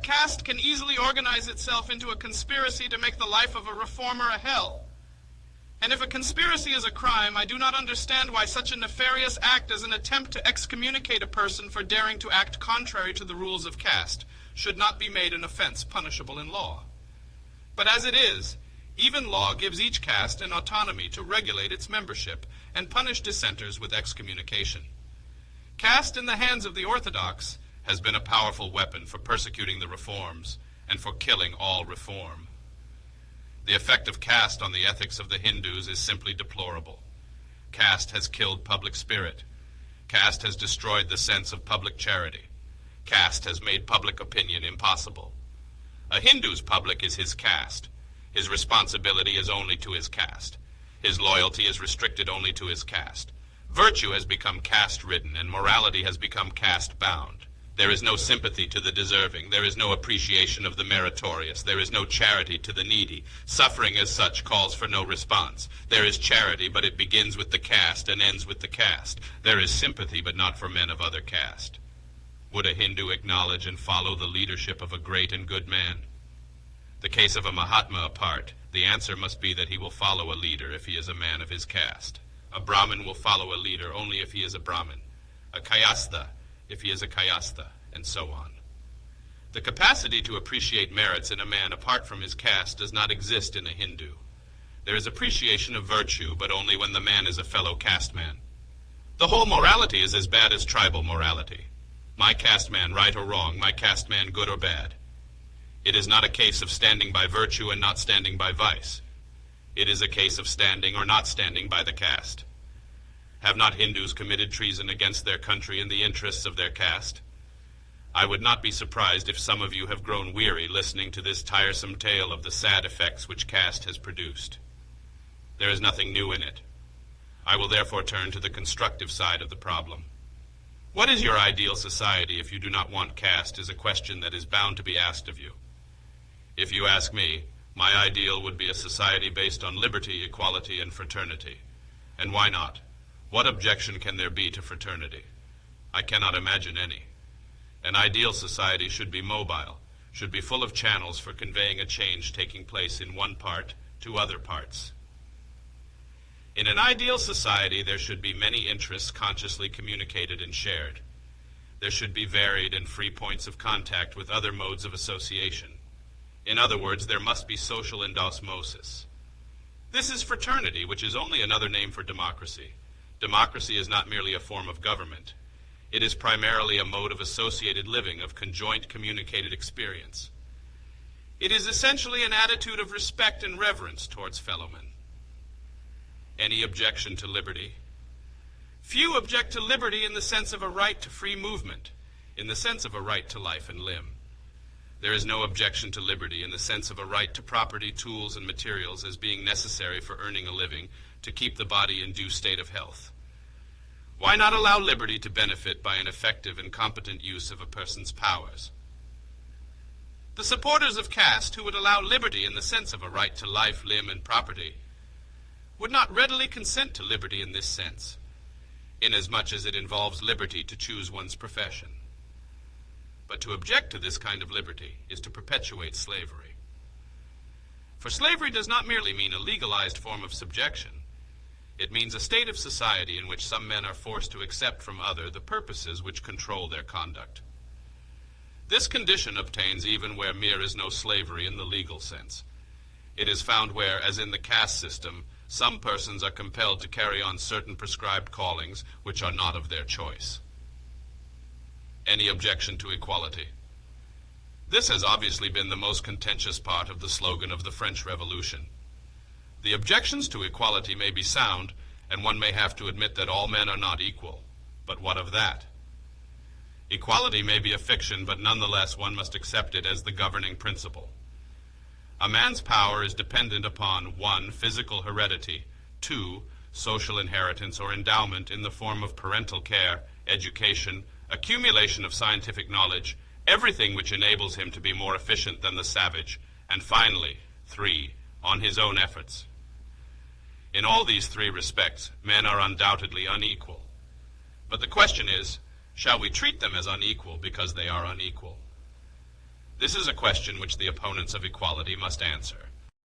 caste can easily organize itself into a conspiracy to make the life of a reformer a hell. And if a conspiracy is a crime, I do not understand why such a nefarious act as an attempt to excommunicate a person for daring to act contrary to the rules of caste should not be made an offense punishable in law. But as it is, even law gives each caste an autonomy to regulate its membership and punish dissenters with excommunication. Caste in the hands of the orthodox has been a powerful weapon for persecuting the reforms and for killing all reform. The effect of caste on the ethics of the Hindus is simply deplorable. Caste has killed public spirit. Caste has destroyed the sense of public charity. Caste has made public opinion impossible. A Hindu's public is his caste. His responsibility is only to his caste. His loyalty is restricted only to his caste. Virtue has become caste-ridden, and morality has become caste-bound. There is no sympathy to the deserving. There is no appreciation of the meritorious. There is no charity to the needy. Suffering as such calls for no response. There is charity, but it begins with the caste and ends with the caste. There is sympathy, but not for men of other caste. Would a Hindu acknowledge and follow the leadership of a great and good man? The case of a Mahatma apart, the answer must be that he will follow a leader if he is a man of his caste. A Brahmin will follow a leader only if he is a Brahmin. A Kayastha if he is a Kayastha, and so on. The capacity to appreciate merits in a man apart from his caste does not exist in a Hindu. There is appreciation of virtue, but only when the man is a fellow caste man. The whole morality is as bad as tribal morality. My caste man right or wrong, my caste man good or bad. It is not a case of standing by virtue and not standing by vice. It is a case of standing or not standing by the caste. Have not Hindus committed treason against their country in the interests of their caste? I would not be surprised if some of you have grown weary listening to this tiresome tale of the sad effects which caste has produced. There is nothing new in it. I will therefore turn to the constructive side of the problem. What is your ideal society if you do not want caste is a question that is bound to be asked of you. If you ask me, my ideal would be a society based on liberty, equality, and fraternity. And why not? What objection can there be to fraternity? I cannot imagine any. An ideal society should be mobile, should be full of channels for conveying a change taking place in one part to other parts. In an ideal society, there should be many interests consciously communicated and shared. There should be varied and free points of contact with other modes of association. In other words, there must be social endosmosis. This is fraternity, which is only another name for democracy. Democracy is not merely a form of government. It is primarily a mode of associated living, of conjoint communicated experience. It is essentially an attitude of respect and reverence towards fellow men. Any objection to liberty? Few object to liberty in the sense of a right to free movement, in the sense of a right to life and limb. There is no objection to liberty in the sense of a right to property, tools, and materials as being necessary for earning a living to keep the body in due state of health. Why not allow liberty to benefit by an effective and competent use of a person's powers? The supporters of caste who would allow liberty in the sense of a right to life, limb, and property would not readily consent to liberty in this sense, inasmuch as it involves liberty to choose one's profession. But to object to this kind of liberty is to perpetuate slavery. For slavery does not merely mean a legalized form of subjection. It means a state of society in which some men are forced to accept from others the purposes which control their conduct. This condition obtains even where mere is no slavery in the legal sense. It is found where, as in the caste system, some persons are compelled to carry on certain prescribed callings which are not of their choice. Any objection to equality? This has obviously been the most contentious part of the slogan of the French Revolution. The objections to equality may be sound, and one may have to admit that all men are not equal. But what of that? Equality may be a fiction, but nonetheless one must accept it as the governing principle. A man's power is dependent upon 1. Physical heredity, 2. Social inheritance or endowment in the form of parental care, education, accumulation of scientific knowledge, everything which enables him to be more efficient than the savage, and finally, 3. On his own efforts. In all these 3 respects, men are undoubtedly unequal. But the question is, shall we treat them as unequal because they are unequal? This is a question which the opponents of equality must answer.